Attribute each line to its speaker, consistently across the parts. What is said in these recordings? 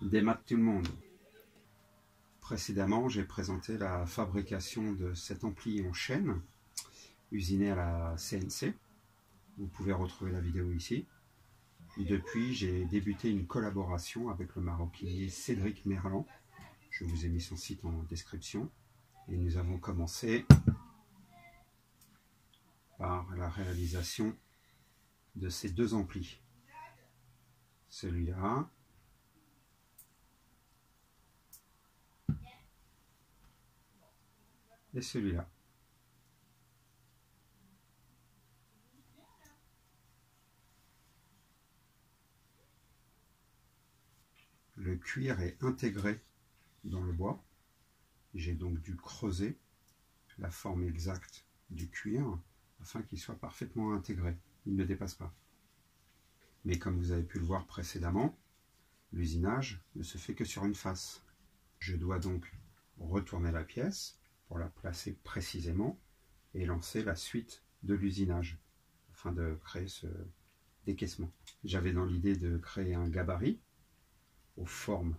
Speaker 1: Démat tout le monde. Précédemment, j'ai présenté la fabrication de cet ampli en chaîne, usiné à la CNC. Vous pouvez retrouver la vidéo ici. Depuis, j'ai débuté une collaboration avec le maroquinier Cédric Merlan. Je vous ai mis son site en description. Et nous avons commencé par la réalisation de ces deux amplis. Celui-là et celui-là. Le cuir est intégré dans le bois. J'ai donc dû creuser la forme exacte du cuir afin qu'il soit parfaitement intégré. Il ne dépasse pas. Mais comme vous avez pu le voir précédemment, l'usinage ne se fait que sur une face. Je dois donc retourner la pièce pour la placer précisément et lancer la suite de l'usinage afin de créer ce décaissement. J'avais dans l'idée de créer un gabarit aux formes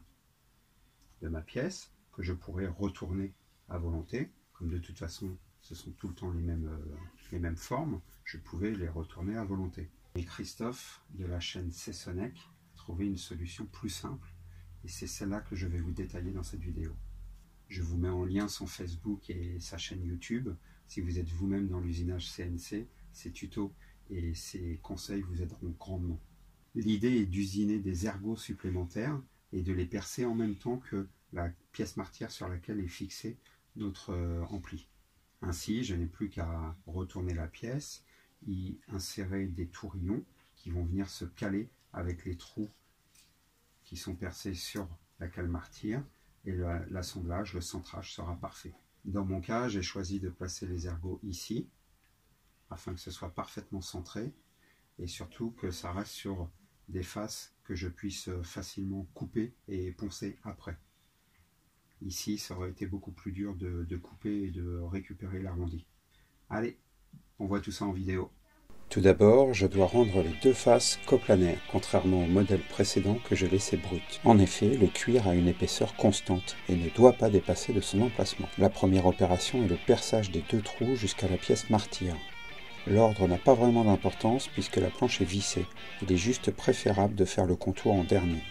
Speaker 1: de ma pièce que je pourrais retourner à volonté. Comme de toute façon ce sont tout le temps les mêmes formes, je pouvais les retourner à volonté. Et Christophe de la chaîne Cessonec a trouvé une solution plus simple et c'est celle-là que je vais vous détailler dans cette vidéo. Je vous mets en lien son Facebook et sa chaîne YouTube. Si vous êtes vous-même dans l'usinage CNC, ses tutos et ses conseils vous aideront grandement. L'idée est d'usiner des ergots supplémentaires et de les percer en même temps que la pièce martière sur laquelle est fixé notre ampli. Ainsi, je n'ai plus qu'à retourner la pièce, y insérer des tourillons qui vont venir se caler avec les trous qui sont percés sur la cale martyre et l'assemblage, le centrage sera parfait. Dans mon cas, j'ai choisi de placer les ergots ici afin que ce soit parfaitement centré et surtout que ça reste sur des faces que je puisse facilement couper et poncer après. Ici, ça aurait été beaucoup plus dur de couper et de récupérer l'arrondi. Allez, on voit tout ça en vidéo. Tout d'abord, je dois rendre les deux faces coplanaires, contrairement au modèle précédent que je laissais brut. En effet, le cuir a une épaisseur constante et ne doit pas dépasser de son emplacement. La première opération est le perçage des deux trous jusqu'à la pièce martyre. L'ordre n'a pas vraiment d'importance puisque la planche est vissée. Il est juste préférable de faire le contour en dernier.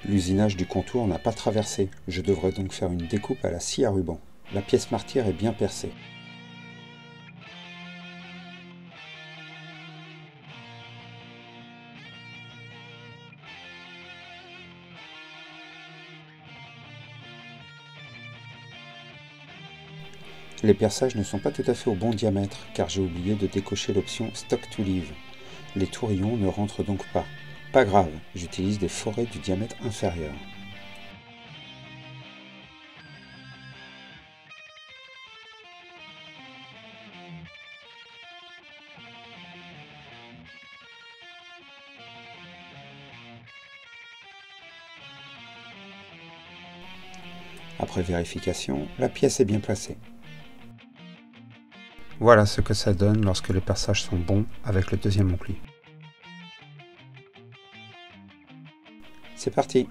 Speaker 1: L'usinage du contour n'a pas traversé, je devrais donc faire une découpe à la scie à ruban. La pièce martyre est bien percée. Les perçages ne sont pas tout à fait au bon diamètre car j'ai oublié de décocher l'option Stock to Leave. Les tourillons ne rentrent donc pas. Pas grave, j'utilise des forêts du diamètre inférieur. Après vérification, la pièce est bien placée. Voilà ce que ça donne lorsque les perçages sont bons avec le deuxième ampli. C'est parti!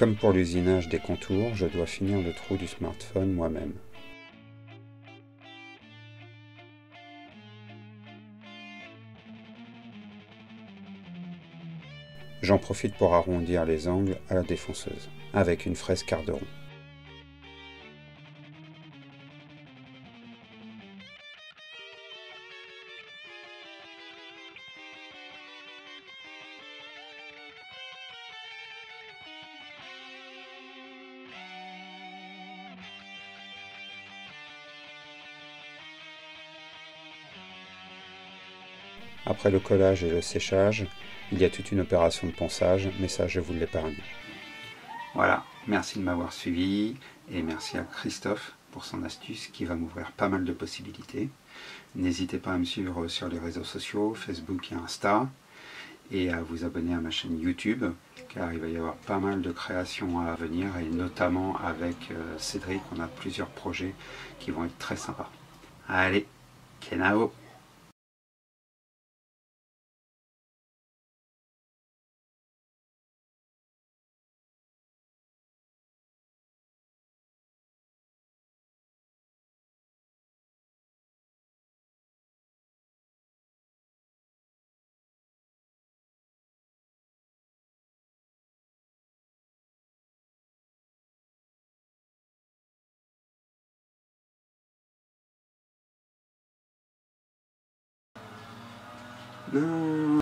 Speaker 1: Comme pour l'usinage des contours, je dois finir le trou du smartphone moi-même. J'en profite pour arrondir les angles à la défonceuse, avec une fraise quart de rond. Après le collage et le séchage, il y a toute une opération de ponçage, mais ça je vous l'épargne. Voilà, merci de m'avoir suivi et merci à Christophe pour son astuce qui va m'ouvrir pas mal de possibilités. N'hésitez pas à me suivre sur les réseaux sociaux, Facebook et Insta, et à vous abonner à ma chaîne YouTube, car il va y avoir pas mal de créations à venir, et notamment avec Cédric, on a plusieurs projets qui vont être très sympas. Allez, Kenao! Non.